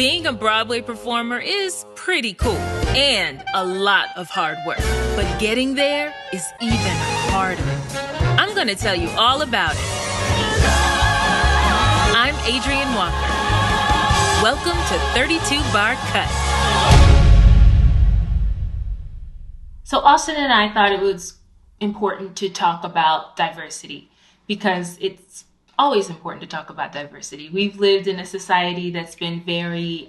Being a Broadway performer is pretty cool and a lot of hard work, but getting there is even harder. I'm going to tell you all about it. I'm Adrienne Walker. Welcome to 32 Bar Cut. So Austin and I thought it was important to talk about diversity because it's always important to talk about diversity. We've lived in a society that's been very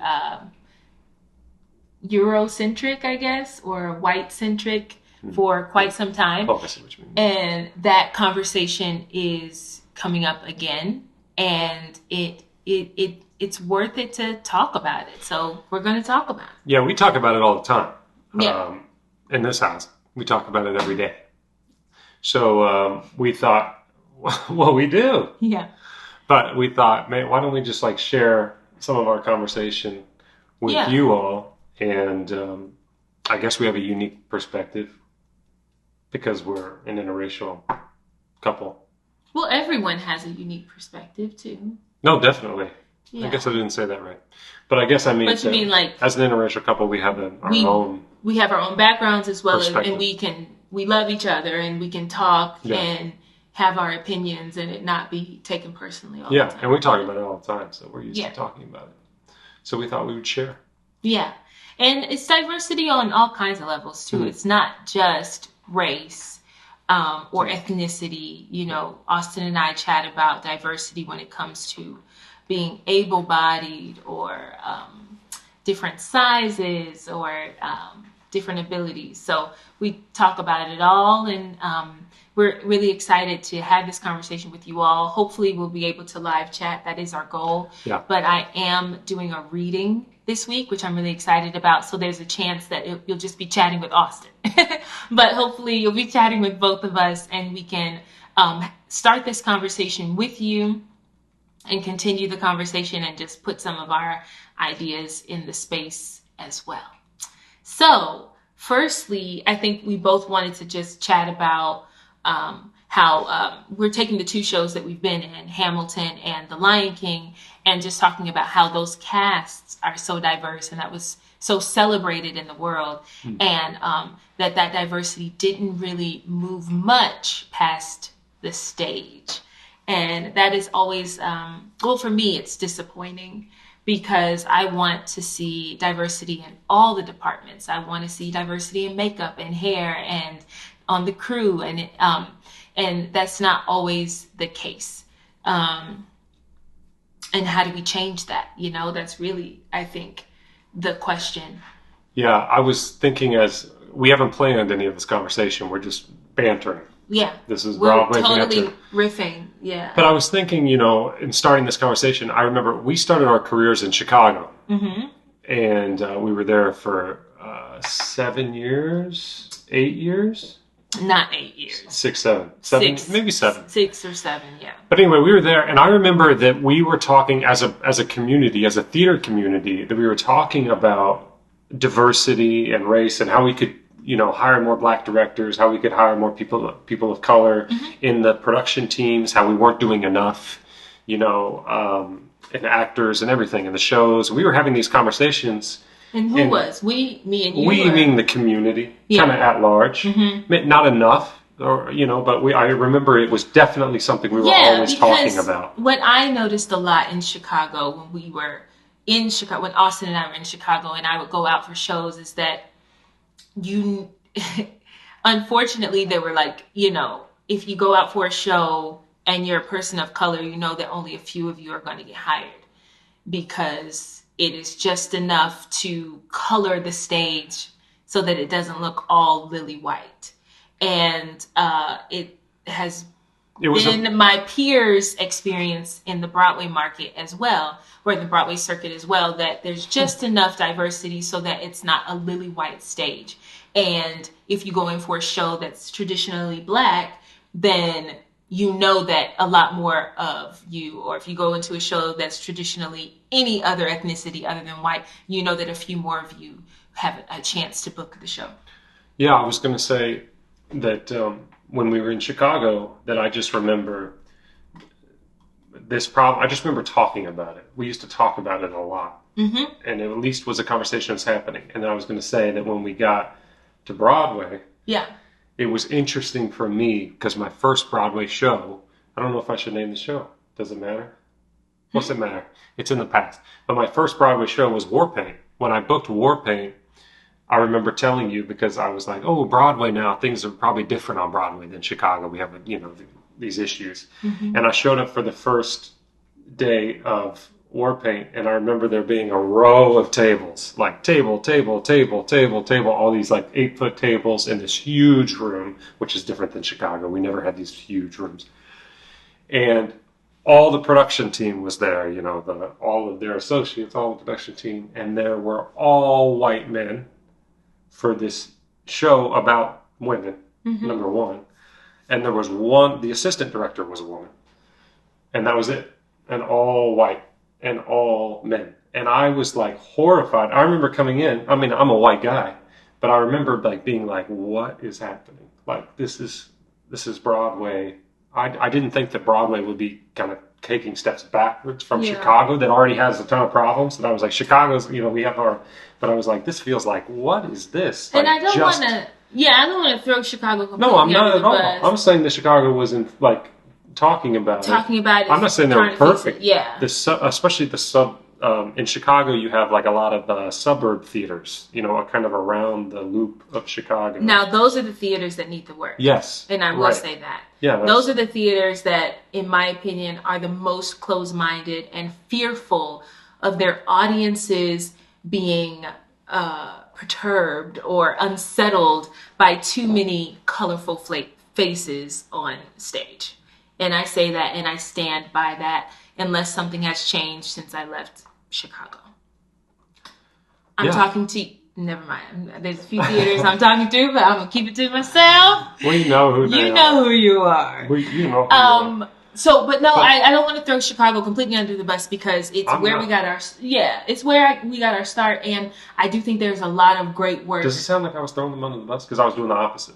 Eurocentric, I guess, or white-centric for quite some time. Oh, I see what you mean. And that conversation is coming up again, and it's worth it to talk about it. So we're going to talk about it. Yeah, we talk about it all the time. Yeah. In this house, we talk about it every day. So we thought, well, we do. Yeah. But we thought, man, why don't we just share some of our conversation with you all? And I guess we have a unique perspective because we're an interracial couple. Well, everyone has a unique perspective too. No, definitely. Yeah. I guess I didn't say that right. But I guess I mean, but you mean as an interracial couple, we have our own. We have our own backgrounds as well, and we love each other, and we can talk and have our opinions, and it not be taken personally all the time. Yeah, and we talk about it all the time, so we're used to talking about it. So we thought we would share. Yeah, and it's diversity on all kinds of levels too. Mm-hmm. It's not just race or ethnicity. You know, Austin and I chat about diversity when it comes to being able-bodied or different sizes or different abilities. So we talk about it all, and we're really excited to have this conversation with you all. Hopefully we'll be able to live chat. That is our goal. Yeah. But I am doing a reading this week, which I'm really excited about. So there's a chance that you'll just be chatting with Austin. But hopefully you'll be chatting with both of us, and we can start this conversation with you and continue the conversation and just put some of our ideas in the space as well. So firstly, I think we both wanted to just chat about how we're taking the two shows that we've been in, Hamilton and The Lion King, and just talking about how those casts are so diverse and that was so celebrated in the world, and that diversity didn't really move much past the stage. And that is always, well, for me, it's disappointing because I want to see diversity in all the departments. I want to see diversity in makeup and hair and on the crew, and that's not always the case. And how do we change that? You know, that's really, I think, the question. Yeah, I was thinking as we haven't planned any of this conversation, we're just bantering. Yeah. This is Broadway Banter. We're totally riffing, yeah. But I was thinking, you know, in starting this conversation, I remember we started our careers in Chicago. Mm-hmm. And we were there for 7 years, 8 years? Not 8 years. 6, 7. 7, maybe 7. 6 or 7, yeah. But anyway, we were there, and I remember that we were talking as a community, as a theater community, that we were talking about diversity and race and how we could, you know, hire more black directors, how we could hire more people of color in the production teams, how we weren't doing enough, you know, and actors and everything in the shows. We were having these conversations. And who was? We, me and you? We mean the community, kind of at large. Mm-hmm. Not enough, or you know, but I remember it was definitely something we were always talking about. What I noticed a lot in Chicago when we were in Chicago, when Austin and I were in Chicago and I would go out for shows, is that unfortunately, they were like, you know, if you go out for a show and you're a person of color, you know that only a few of you are going to get hired because it is just enough to color the stage so that it doesn't look all lily white. And it has been my peers' experience in the Broadway market as well, or the Broadway circuit as well, that there's just enough diversity so that it's not a lily white stage. And if you go in for a show that's traditionally black, then you know that a lot more of you, or if you go into a show that's traditionally any other ethnicity other than white, you know that a few more of you have a chance to book the show. Yeah, I was going to say that when we were in Chicago, that I just remember this problem. I just remember talking about it. We used to talk about it a lot, Mm-hmm. and it at least was a conversation that's happening. And then I was going to say that when we got to Broadway, Yeah. it was interesting for me because my first Broadway show. I don't know if I should name the show. Does it matter? What's it matter? It's in the past. But my first Broadway show was Warpaint. When I booked Warpaint, I remember telling you because I was like, "Oh, Broadway now. Things are probably different on Broadway than Chicago. We have, these issues." Mm-hmm. And I showed up for the first day of Warpaint, and I remember there being a row of tables, like table, all these like 8-foot tables in this huge room, which is different than Chicago. We never had these huge rooms, and all the production team was there. All of their associates, all the production team, and there were all white men for this show about women, Mm-hmm. number one. And there was the assistant director was a woman. And that was it. And all white and all men. And I was like horrified. I remember coming in, I mean, I'm a white guy, but I remember like being like, what is happening? Like, this is Broadway. I didn't think that Broadway would be kind of taking steps backwards from Chicago that already has a ton of problems. And I was like, Chicago's, we have our, but I was like, this feels like, what is this? And like, I don't want to, I don't want to throw Chicago completely No, I'm not at all. bus. I'm saying that Chicago wasn't like talking about it. I'm not saying they were perfect. Yeah. Especially in Chicago, you have like a lot of suburb theaters, kind of around the loop of Chicago. Now, those are the theaters that need the work. Yes. And I will say that. Yeah. Those are the theaters that, in my opinion, are the most closed-minded and fearful of their audiences being perturbed or unsettled by too many colorful faces on stage. And I say that and I stand by that unless something has changed since I left Chicago. I'm talking to you. Never mind. There's a few theaters I'm talking to, but I'm going to keep it to myself. We know who they are. You know who you are. You know who you are. So, but no, I don't want to throw Chicago completely under the bus because it's where we got our start, and I do think there's a lot of great work. Does it sound like I was throwing them under the bus? Because I was doing the opposite.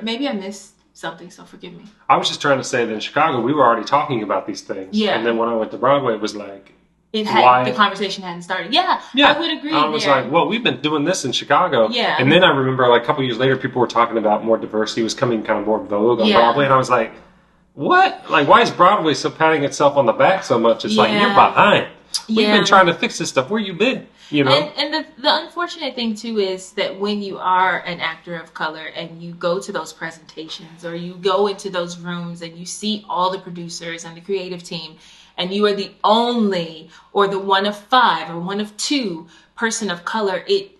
Maybe I missed something, so forgive me. I was just trying to say that in Chicago we were already talking about these things. Yeah. And then when I went to Broadway, it was like the conversation hadn't started. Yeah, I would agree. I was like, well, we've been doing this in Chicago. Yeah. And then I remember like a couple years later, people were talking about more diversity was coming kind of more vogue on Broadway, and I was like, what? Like, why is Broadway so patting itself on the back so much? It's like, you're behind. We've been trying to fix this stuff. Where you been? And the unfortunate thing, too, is that when you are an actor of color and you go to those presentations or you go into those rooms and you see all the producers and the creative team and you are the only or the one of 5 or one of 2 person of color, it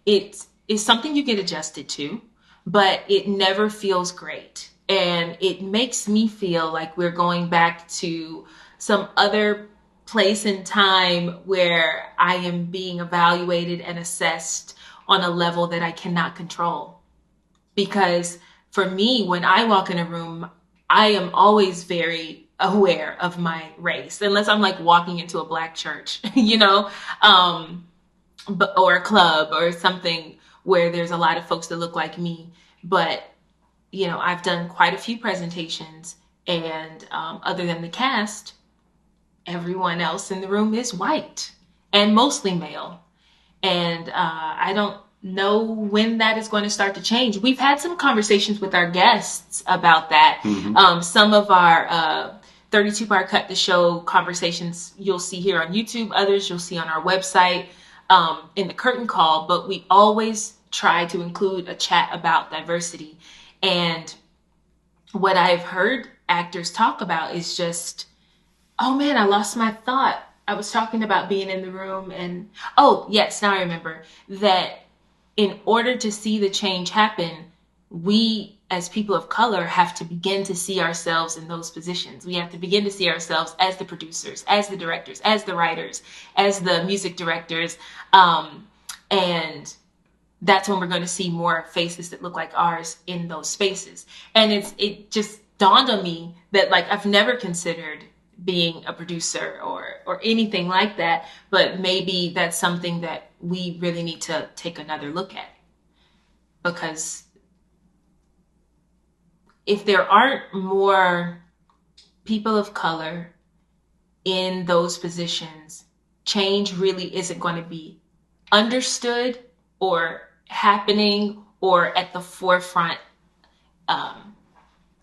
is something you get adjusted to, but it never feels great. And it makes me feel like we're going back to some other place in time where I am being evaluated and assessed on a level that I cannot control. Because for me, when I walk in a room, I am always very aware of my race, unless I'm like walking into a black church, or a club or something where there's a lot of folks that look like me. But I've done quite a few presentations, and other than the cast, everyone else in the room is white and mostly male. And I don't know when that is going to start to change. We've had some conversations with our guests about that. Mm-hmm. Some of our 32-bar Cut the Show conversations you'll see here on YouTube. Others you'll see on our website in the curtain call. But we always try to include a chat about diversity. And what I've heard actors talk about is just, oh man, I lost my thought. I was talking about being in the room and, oh yes, now I remember that in order to see the change happen, we as people of color have to begin to see ourselves in those positions. We have to begin to see ourselves as the producers, as the directors, as the writers, as the music directors. And that's when we're going to see more faces that look like ours in those spaces. And it just dawned on me that like I've never considered being a producer or anything like that, but maybe that's something that we really need to take another look at. Because if there aren't more people of color in those positions, change really isn't going to be understood or happening or at the forefront.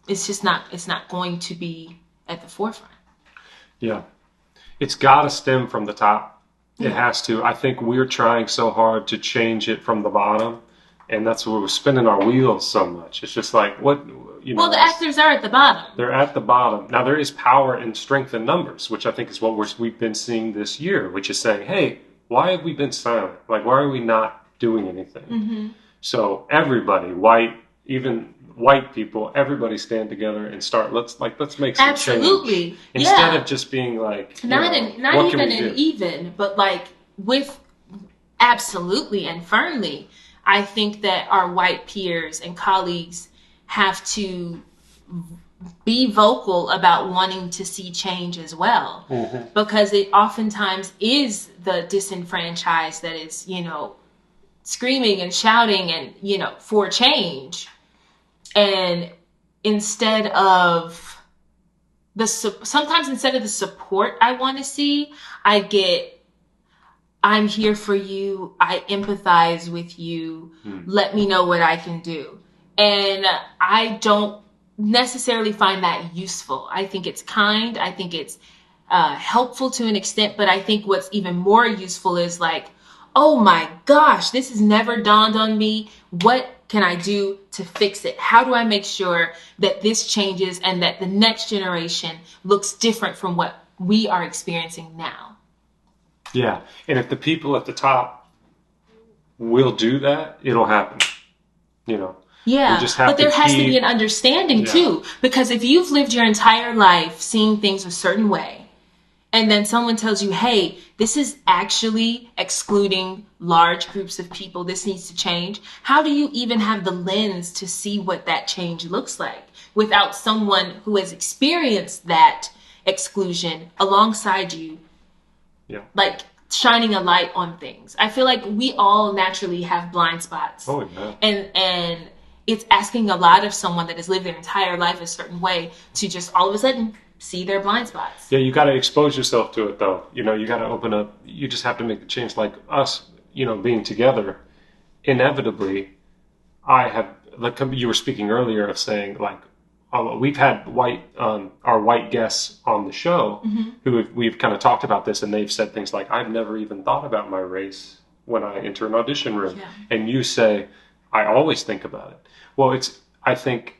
It's not going to be at the forefront. Yeah. It's got to stem from the top. It has to. I think we're trying so hard to change it from the bottom, and that's where we're spinning our wheels so much. It's just like, what, Well, the actors are at the bottom. They're at the bottom. Now, there is power and strength in numbers, which I think is what we've been seeing this year, which is saying, hey, why have we been silent? Like, why are we not doing anything? Mm-hmm. So everybody, white, even white people, everybody stand together and start. Let's make some change. Instead of just being like, not even an even, but like with absolutely and firmly. I think that our white peers and colleagues have to be vocal about wanting to see change as well, because it oftentimes is the disenfranchised that is, screaming and shouting and, for change. And sometimes instead of the support I want to see, I get, I'm here for you. I empathize with you. Let me know what I can do. And I don't necessarily find that useful. I think it's kind. I think it's helpful to an extent. But I think what's even more useful is like, oh my gosh, this has never dawned on me. What can I do to fix it? How do I make sure that this changes and that the next generation looks different from what we are experiencing now? Yeah. And if the people at the top will do that, it'll happen. Yeah, but there has to be an understanding too, because if you've lived your entire life seeing things a certain way, and then someone tells you, hey, this is actually excluding large groups of people, this needs to change, how do you even have the lens to see what that change looks like without someone who has experienced that exclusion alongside you, like shining a light on things? I feel like we all naturally have blind spots. Oh, yeah. And it's asking a lot of someone that has lived their entire life a certain way to just all of a sudden see their blind spots. Yeah, you got to expose yourself to it, though. You got to open up. You just have to make the change. Like us, being together, inevitably, like you were speaking earlier of saying, like, we've had our white guests on the show who we've kind of talked about this, and they've said things like, I've never even thought about my race when I enter an audition room. Yeah. And you say, I always think about it. Well, I think,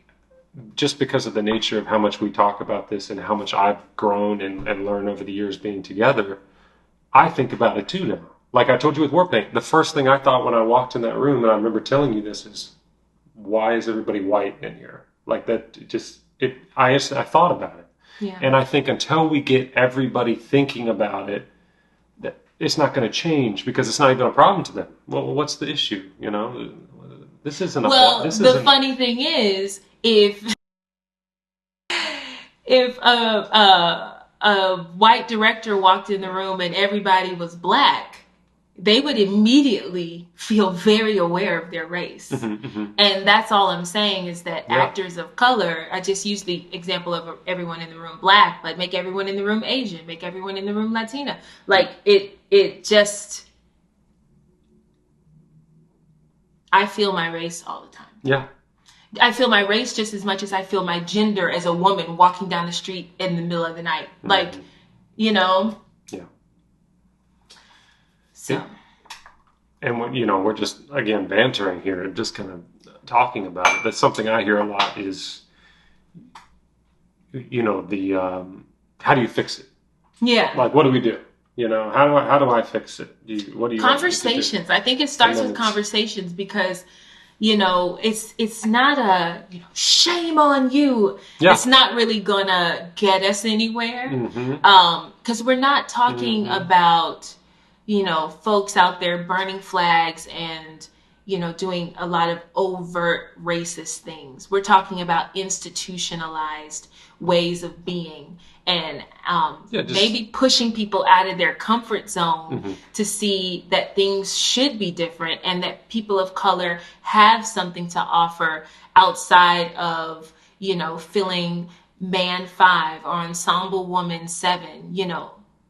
just because of the nature of how much we talk about this and how much I've grown and learned over the years being together, I think about it too now. Like I told you with Warpaint, the first thing I thought when I walked in that room, and I remember telling you this, is, why is everybody white in here? Like that, I thought about it. Yeah. And I think until we get everybody thinking about it, that it's not going to change, because it's not even a problem to them. Well, what's the issue? This isn't a well. The funny thing is, if a white director walked in the room and everybody was black, they would immediately feel very aware of their race. And that's all I'm saying, is that actors of color, I just use the example of everyone in the room black, but make everyone in the room Asian, make everyone in the room Latina. Like it just, I feel my race all the time. Yeah. I feel my race just as much as I feel my gender as a woman walking down the street in the middle of the night. Like, Yeah. So. And we're just, again, bantering here and just kind of talking about it. That's something I hear a lot is, how do you fix it? Yeah. Like, what do we do? How do I fix it? What do you Conversations. I think it starts with conversations, because it's not a shame on you. Yeah. It's not really gonna get us anywhere. Because we're not talking about folks out there burning flags and doing a lot of overt racist things. We're talking about institutionalized ways of being, and maybe pushing people out of their comfort zone to see that things should be different, and that people of color have something to offer outside of feeling man 5 or ensemble woman 7,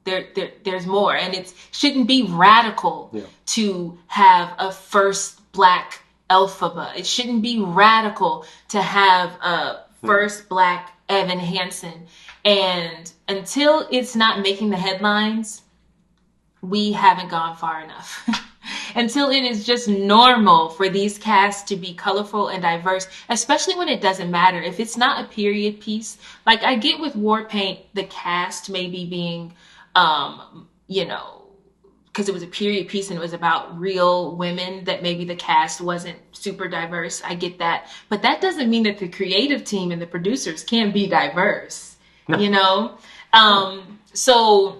there's more. And it shouldn't be radical to have a first black Elphaba. It shouldn't be radical to have a first black Evan Hansen. And until it's not making the headlines, we haven't gone far enough. Until it is just normal for these casts to be colorful and diverse, especially when it doesn't matter. If it's not a period piece, like I get with War Paint, the cast maybe being, because it was a period piece and it was about real women, that maybe the cast wasn't super diverse. I get that. But that doesn't mean that the creative team and the producers can't be diverse, So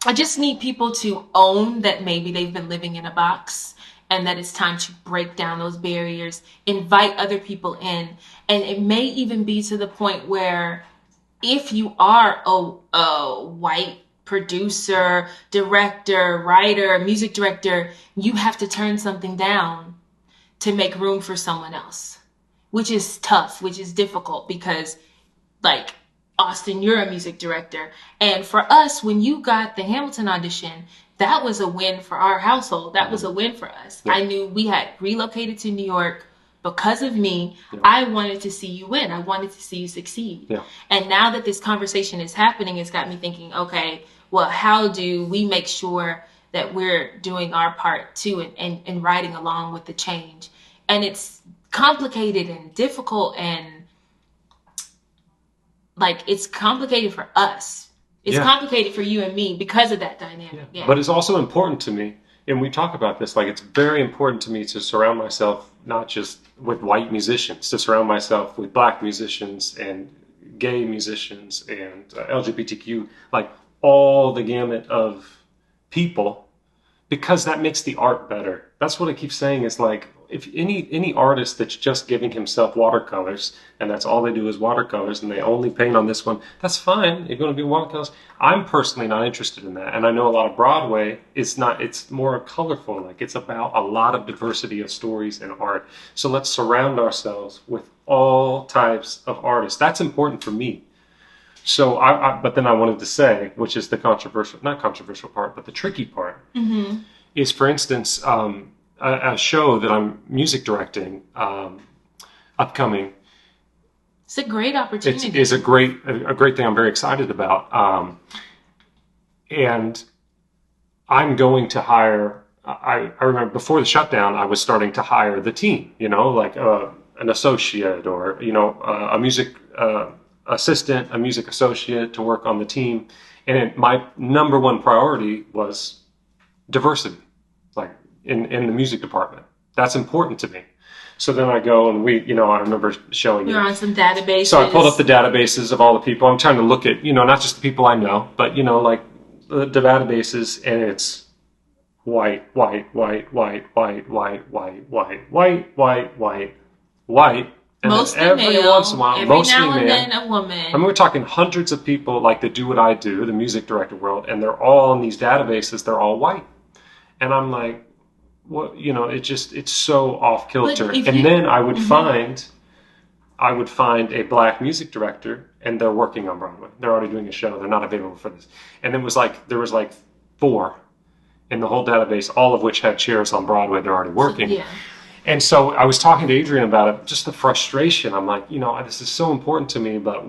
I just need people to own that maybe they've been living in a box and that it's time to break down those barriers, invite other people in. And it may even be to the point where if you are a white producer, director, writer, music director, you have to turn something down to make room for someone else, which is tough, which is difficult because, like, Austin, you're a music director. And for us, when you got the Hamilton audition, that was a win for our household. That was a win for us. Yeah. I knew we had relocated to New York because of me. Yeah. I wanted to see you win. I wanted to see you succeed. Yeah. And now that this conversation is happening, it's got me thinking, okay, well, how do we make sure that we're doing our part too and riding along with the change? And it's complicated and difficult, and like, it's complicated for us. It's complicated for you and me because of that dynamic. Yeah. Yeah. But it's also important to me, and we talk about this, like, it's very important to me to surround myself not just with white musicians, to surround myself with black musicians and gay musicians and LGBTQ, like all the gamut of people, because that makes the art better. That's what I keep saying, is like, if any artist that's just giving himself watercolors and that's all they do is watercolors and they only paint on this one, that's fine. You're going to be watercolors. I'm personally not interested in that. And I know a lot of Broadway is not, it's more colorful. Like, it's about a lot of diversity of stories and art. So let's surround ourselves with all types of artists. That's important for me. So but then I wanted to say, which is the not controversial part, but the tricky part, is, for instance, a show that I'm music directing, upcoming. It's a great opportunity. It is a great thing I'm very excited about. And I'm going to hire, I remember before the shutdown, I was starting to hire the team, like an associate or, a music assistant, a music associate to work on the team. And my number one priority was diversity, like in the music department. That's important to me. So then I go and I remember showing you. You're on some databases. So I pulled up the databases of all the people. I'm trying to look at, not just the people I know, but, like the databases, and it's white. And mostly every male, once in a while, every mostly now and male. then a woman. I mean, we're talking hundreds of people like that do what I do, the music director world, and they're all in these databases. They're all white, and I'm like, what? It's so off kilter. And then I would find a black music director, and they're working on Broadway. They're already doing a show. They're not available for this. And there was like 4 in the whole database, all of which had chairs on Broadway. They're already working. Yeah. And so I was talking to Adrienne about it, just the frustration. I'm like, this is so important to me, but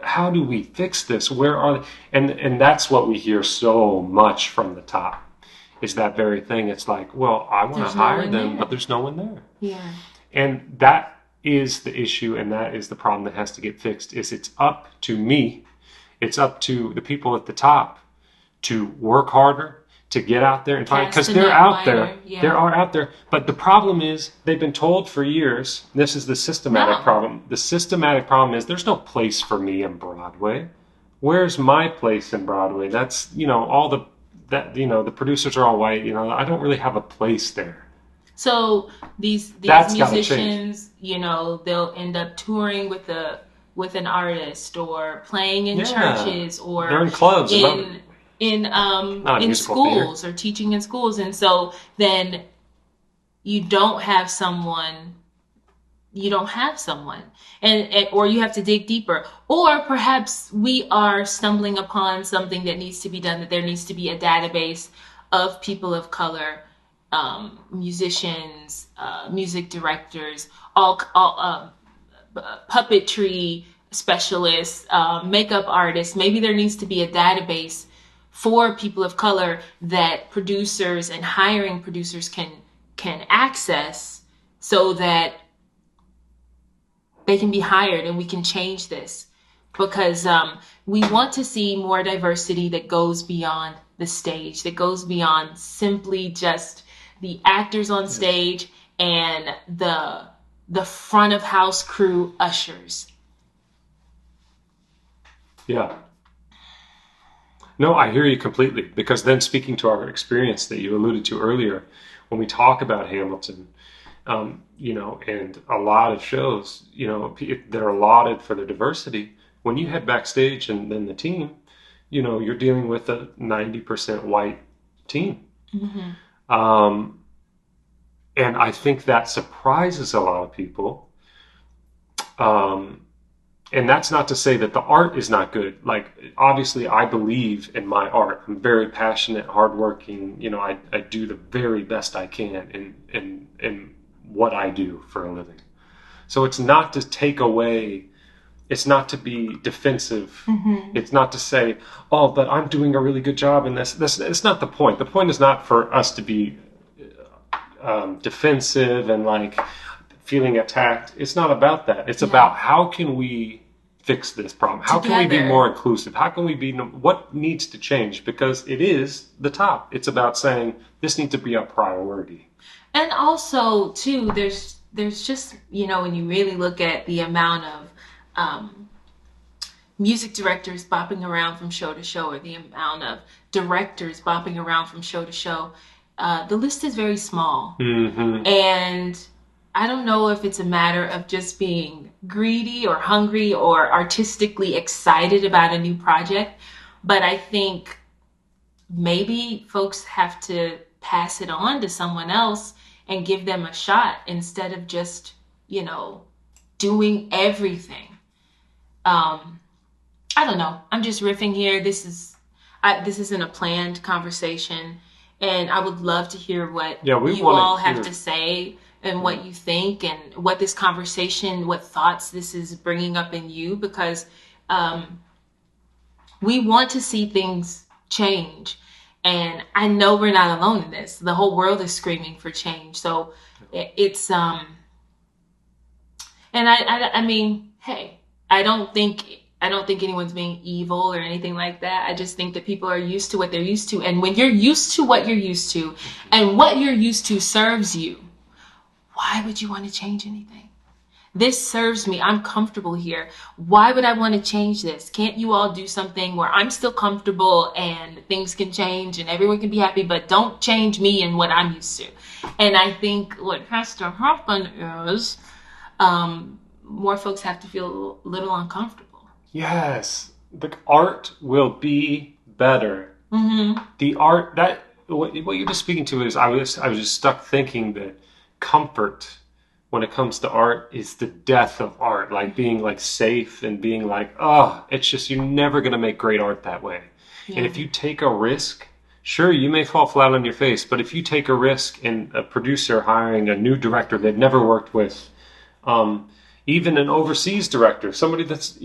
how do we fix this? Where are they? And that's what we hear so much from the top, is that very thing. It's like, well, I want to hire them, but there's no one there. Yeah. And that is the issue, and that is the problem that has to get fixed, is it's up to me, it's up to the people at the top to work harder, to get out there and find, because they're out there. Yeah. They are out there. But the problem is, they've been told for years, this is the systematic problem. The systematic problem is, there's no place for me in Broadway. Where's my place in Broadway? That's, the producers are all white. I don't really have a place there. So these musicians, they'll end up touring with an artist, or playing in churches, or they're in clubs, in schools, or teaching in schools. And so then you don't have someone you don't have someone, and or you have to dig deeper, or perhaps we are stumbling upon something that needs to be done, that there needs to be a database of people of color, musicians, music directors, all puppetry specialists, makeup artists. Maybe there needs to be a database for people of color that producers and hiring producers can access, so that they can be hired and we can change this. Because we want to see more diversity that goes beyond the stage, that goes beyond simply just the actors on stage and the front of house crew ushers. Yeah. No, I hear you completely. Because then, speaking to our experience that you alluded to earlier, when we talk about Hamilton, and a lot of shows, that are lauded for their diversity, when you head backstage and then the team, you're dealing with a 90% white team. Mm-hmm. And I think that surprises a lot of people. And that's not to say that the art is not good. Like, obviously, I believe in my art. I'm very passionate, hardworking. I do the very best I can in what I do for a living. So it's not to take away. It's not to be defensive. Mm-hmm. It's not to say, "Oh, but I'm doing a really good job in this." It's not the point. The point is not for us to be defensive and like feeling attacked. It's not about that. It's about how can we fix this problem? How can we be more inclusive? How can we be, what needs to change? Because it is the top. It's about saying this needs to be a priority. And also, too, there's just, when you really look at the amount of music directors bopping around from show to show, or the amount of directors bopping around from show to show, the list is very small. Mm-hmm. And I don't know if it's a matter of just being greedy or hungry or artistically excited about a new project, but I think maybe folks have to pass it on to someone else and give them a shot instead of just, doing everything. I don't know. I'm just riffing here. This isn't a planned conversation, and I would love to hear what you all have to say and what you think, and what this conversation, what thoughts this is bringing up in you, because we want to see things change. And I know we're not alone in this. The whole world is screaming for change. So it's, and I mean, hey, I don't think anyone's being evil or anything like that. I just think that people are used to what they're used to. And when you're used to what you're used to, and what you're used to serves you, why would you want to change anything? This serves me. I'm comfortable here. Why would I want to change this? Can't you all do something where I'm still comfortable and things can change and everyone can be happy, but don't change me and what I'm used to? And I think what has to happen is more folks have to feel a little uncomfortable. Yes. The art will be better. Mm-hmm. The art, what you're just speaking to is, I was just stuck thinking that comfort when it comes to art is the death of art. Like being like safe and being like, it's just, you're never going to make great art that way. Yeah. And if you take a risk, sure, you may fall flat on your face, but if you take a risk in a producer hiring a new director they've never worked with, even an overseas director, somebody that's,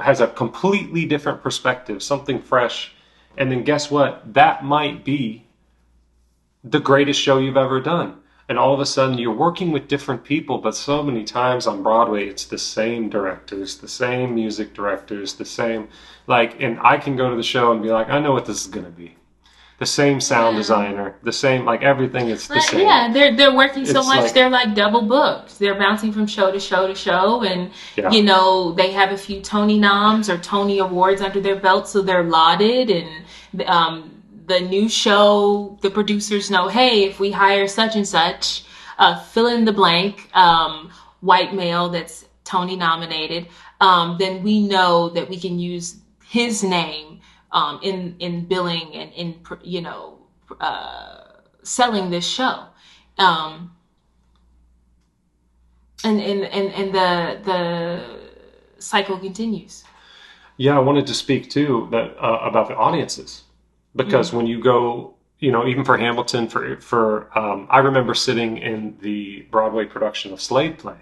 has a completely different perspective, something fresh, and then guess what? That might be the greatest show you've ever done. And all of a sudden you're working with different people, but so many times on Broadway, it's the same directors, the same music directors, the same, and I can go to the show and be like, I know what this is going to be. The same sound designer, the same, everything is the same. Yeah, they're working so much, they're double booked. They're bouncing from show to show to show, and, they have a few Tony noms or Tony Awards under their belt, so they're lauded, and, the new show, the producers know, hey, if we hire such and such, fill in the blank, white male that's Tony nominated, then we know that we can use his name in billing and in selling this show. and the cycle continues. Yeah, I wanted to speak too that about the audiences because when you go, even for Hamilton, I remember sitting in the Broadway production of Slave Play,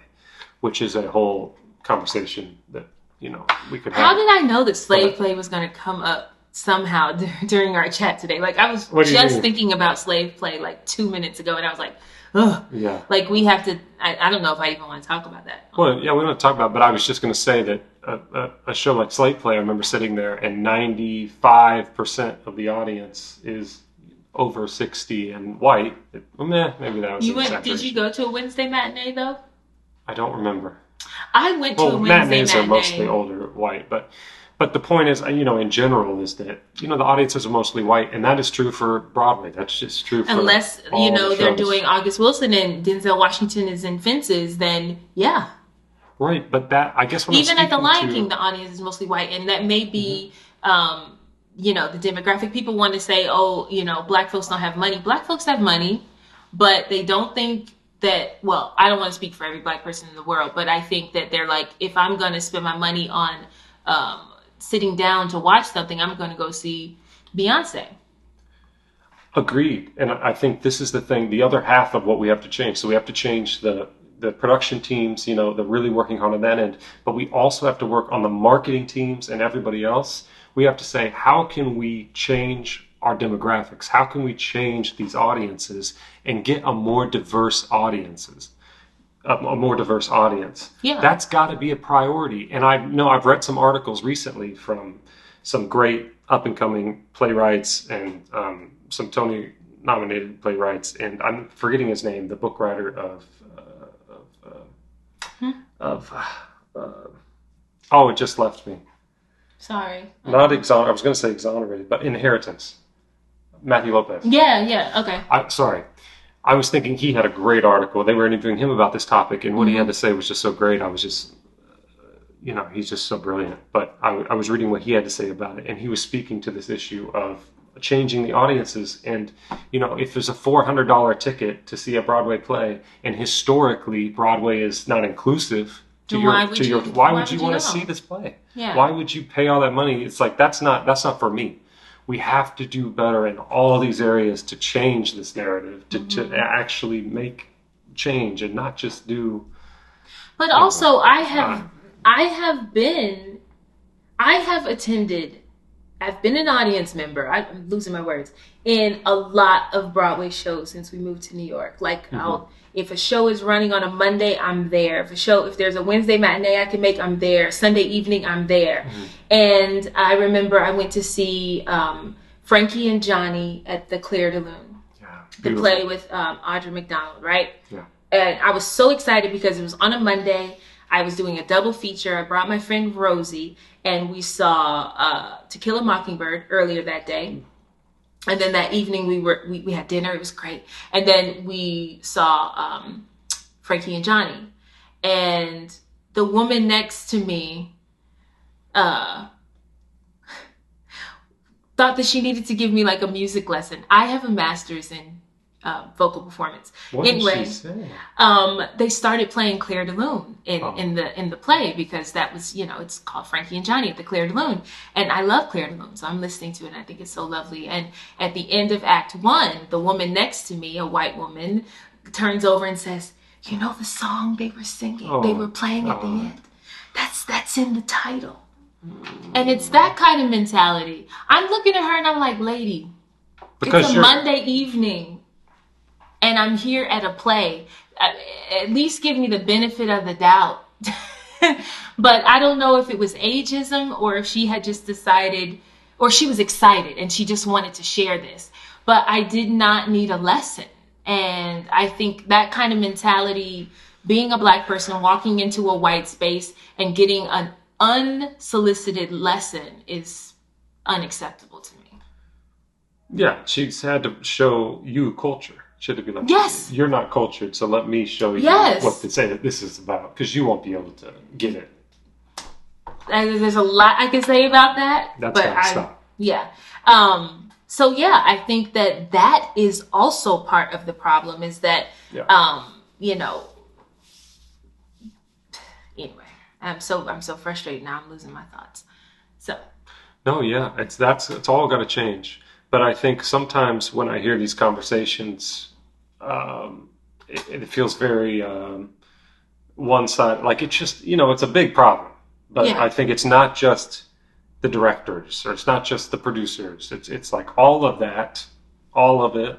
which is a whole conversation that we could have. How did I know that Slave Play was going to come up somehow during our chat today? Like I was just thinking about Slave Play like 2 minutes ago, and I was like, ugh. Yeah. Like we have to. I don't know if I even want to talk about that. Well, yeah, we don't talk about it, but I was just going to say that a show like Slave Play, I remember sitting there, and 95% of the audience is over 60 and white. Maybe that was an exaggeration. Did you go to a Wednesday matinee though? I don't remember. I went to a Wednesday matinees are mostly older white, but the point is, in general, is that the audiences are mostly white, and that is true for Broadway. That's just true for unless they're doing August Wilson and Denzel Washington is in Fences, then yeah. Right, but that I guess even at the Lion King, the audience is mostly white, and that may be the demographic. People want to say, black folks don't have money. Black folks have money, but they don't think that, well, I don't want to speak for every black person in the world, but I think that they're like, if I'm going to spend my money on sitting down to watch something, I'm going to go see Beyonce. Agreed. And I think this is the thing, the other half of what we have to change. So we have to change the production teams, they're really working hard on that end, but we also have to work on the marketing teams and everybody else. We have to say, how can we change our demographics? How can we change these audiences and get a more diverse audience? Yeah. That's got to be a priority. And I know I've read some articles recently from some great up-and-coming playwrights and some Tony-nominated playwrights, and I'm forgetting his name, the book writer it just left me. Sorry. Not exonerated. I was going to say exonerated, but Inheritance. Matthew Lopez. Yeah, okay. Sorry. I was thinking he had a great article. They were interviewing him about this topic, and what he had to say was just so great. I was just, he's just so brilliant. But I was reading what he had to say about it, and he was speaking to this issue of changing the audiences. And, if there's a $400 ticket to see a Broadway play, and historically Broadway is not inclusive why would you want to see this play? Yeah. Why would you pay all that money? It's like, that's not for me. We have to do better in all these areas to change this narrative, to actually make change and not just do. But also, I've been an audience member. I'm losing my words in a lot of Broadway shows since we moved to New York. Like, if a show is running on a Monday, I'm there. If there's a Wednesday matinee I can make, I'm there. Sunday evening, I'm there. And I remember I went to see Frankie and Johnny at the Claire de Lune. Yeah, the play with Audra McDonald, right? Yeah. And I was so excited because it was on a Monday. I was doing a double feature. I brought my friend Rosie, and we saw To Kill a Mockingbird earlier that day. And then that evening we had dinner. It was great. And then we saw Frankie and Johnny. And the woman next to me thought that she needed to give me like a music lesson. I have a master's in vocal performance. What did she say? They started playing Claire de Lune in the play because that was, it's called Frankie and Johnny at the Claire de Lune. And I love Claire de Lune, so I'm listening to it and I think it's so lovely. And at the end of Act 1, the woman next to me, a white woman, turns over and says, the song they were singing, they were playing at the end? That's in the title. And it's that kind of mentality. I'm looking at her and I'm like, lady, it's a Monday evening. And I'm here at a play. At least give me the benefit of the doubt. But I don't know if it was ageism or if she had just decided, or she was excited and she just wanted to share this. But I did not need a lesson. And I think that kind of mentality, being a black person, walking into a white space and getting an unsolicited lesson is unacceptable to me. Yeah, she's had to show you culture. Should be like, yes, you're not cultured, so let me show you what to say that this is about, because you won't be able to get it. And there's a lot I can say about that. That's gotta stop. Yeah. So yeah, I think that is also part of the problem is that, I'm so frustrated now. I'm losing my thoughts. So No, yeah, it's all got to change. But I think sometimes when I hear these conversations, it feels very one side. Like it's just it's a big problem. But yeah, I think it's not just the directors or it's not just the producers. It's like all of that, all of it,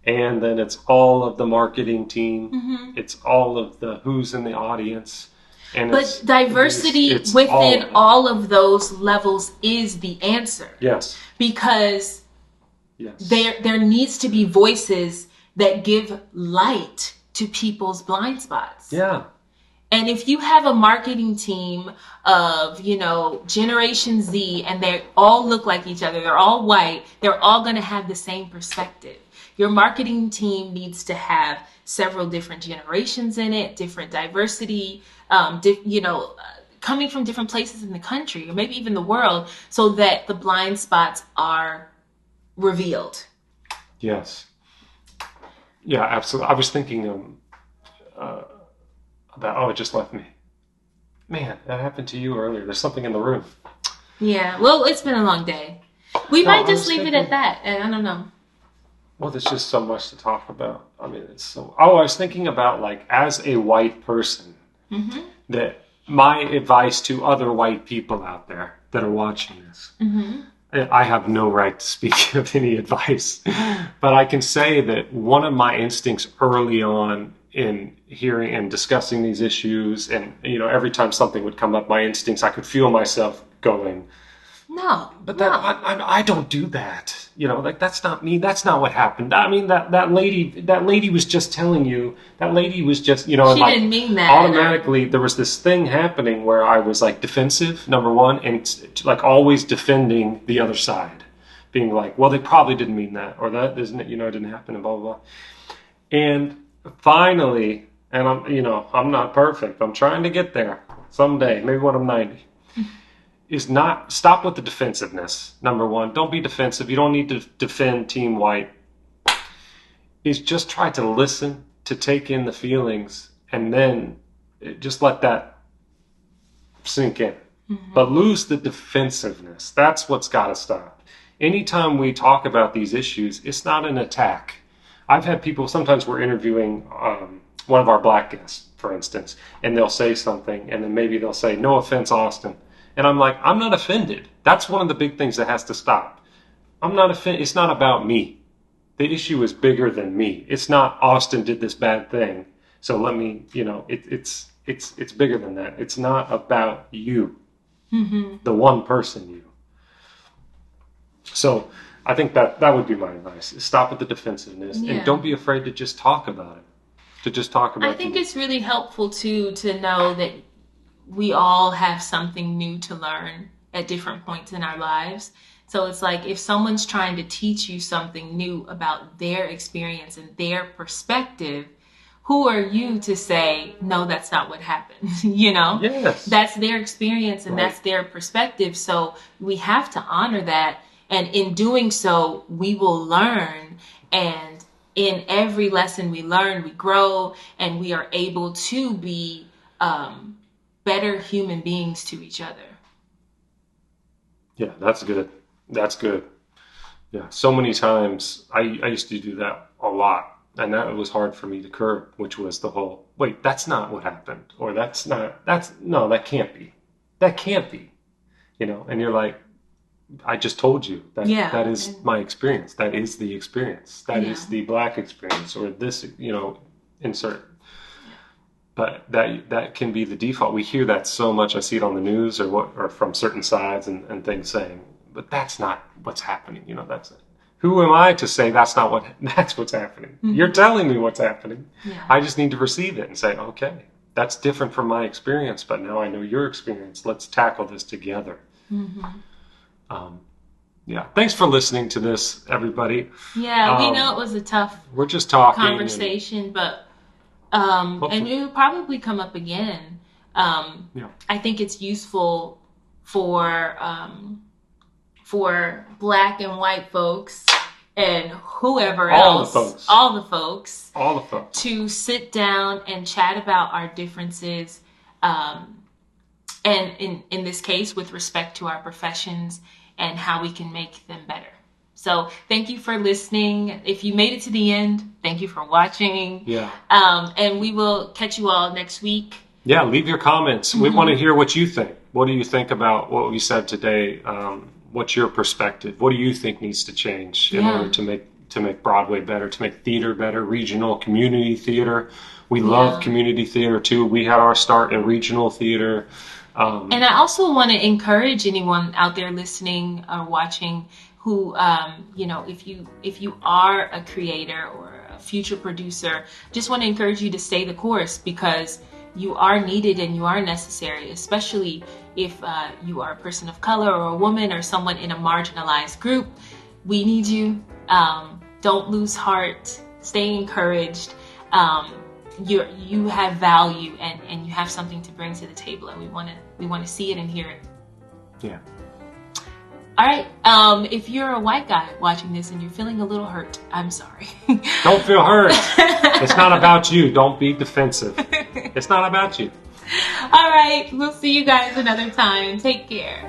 and then it's all of the marketing team. It's all of the who's in the audience, and but diversity it's within of all of those levels is the answer. Yes. Because Yes. there needs to be voices that give light to people's blind spots. Yeah. And if you have a marketing team of, Generation Z, and they all look like each other, they're all white, they're all going to have the same perspective. Your marketing team needs to have several different generations in it, different diversity, coming from different places in the country or maybe even the world, so that the blind spots are revealed. Yes. Yeah, absolutely. I was thinking about, it just left me. Man, that happened to you earlier. There's something in the room. Yeah, well, it's been a long day. We might just leave it at that. And I don't know. Well, there's just so much to talk about. I mean, it's so. Oh, I was thinking about, like, as a white person, that my advice to other white people out there that are watching this. I have no right to speak of any advice, but I can say that one of my instincts early on in hearing and discussing these issues, and every time something would come up, my instincts, I could feel myself going, no, but I don't do that. Like that's not me. That's not what happened. I mean, that lady was just telling you. That lady was just, she didn't mean that. Automatically, there was this thing happening where I was like defensive, number one, and like always defending the other side, being like, well, they probably didn't mean that, or that isn't it. It didn't happen, and blah blah blah. And finally, and I'm not perfect. I'm trying to get there someday, maybe when I'm 90. Is not stop with the defensiveness. Number one, don't be defensive. You don't need to defend Team White. Is just try to listen, to take in the feelings, and then just let that sink in. But lose the defensive-ness. That's what's got to stop. Anytime we talk about these issues, it's not an attack. I've had people, sometimes we're interviewing one of our black guests, for instance, and they'll say something, and then maybe they'll say, no offense, Austin. And I'm like, I'm not offended. That's one of the big things that has to stop. I'm not offended. It's not about me. The issue is bigger than me. It's not Austin did this bad thing, so let me, it's bigger than that. It's not about you, the one person you. So I think that would be my advice. Stop with the defensiveness and don't be afraid to just talk about it. To just talk about it. I think it's really helpful to know that we all have something new to learn at different points in our lives. So it's like if someone's trying to teach you something new about their experience and their perspective, who are you to say, no, that's not what happened? Yes. That's their experience and that's their perspective. So we have to honor that. And in doing so, we will learn. And in every lesson we learn, we grow, and we are able to be better human beings to each other. Yeah, that's good. That's good. Yeah, so many times I used to do that a lot, and that was hard for me to curb, which was the whole, wait, that's not what happened, or that can't be. That can't be. And you're like, I just told you that that is my experience. That is the experience. That is the black experience, or this, insert. But that can be the default. We hear that so much. I see it on the news or from certain sides and things saying, but that's not what's happening. That's it. Who am I to say that's what's happening? You're telling me what's happening. Yeah. I just need to receive it and say, okay, that's different from my experience, but now I know your experience. Let's tackle this together. Thanks for listening to this, everybody. Yeah, we know it was a tough we're just talking conversation, but and it will probably come up again. I think it's useful for black and white folks and whoever else, all the folks, to sit down and chat about our differences, and in this case, with respect to our professions and how we can make them better. So thank you for listening. If you made it to the end, thank you for watching. Yeah. And we will catch you all next week. Yeah, leave your comments. We want to hear what you think. What do you think about what we said today? What's your perspective? What do you think needs to change in order to make Broadway better, to make theater better, regional, community theater? We love community theater too. We had our start in regional theater. And I also want to encourage anyone out there listening or watching who, if you are a creator or a future producer, just want to encourage you to stay the course, because you are needed and you are necessary, especially if you are a person of color or a woman or someone in a marginalized group. We need you. Don't lose heart. Stay encouraged. You have value and you have something to bring to the table, and we want to see it and hear it. Yeah. All right. If you're a white guy watching this and you're feeling a little hurt, I'm sorry. Don't feel hurt. It's not about you. Don't be defensive. It's not about you. All right. We'll see you guys another time. Take care.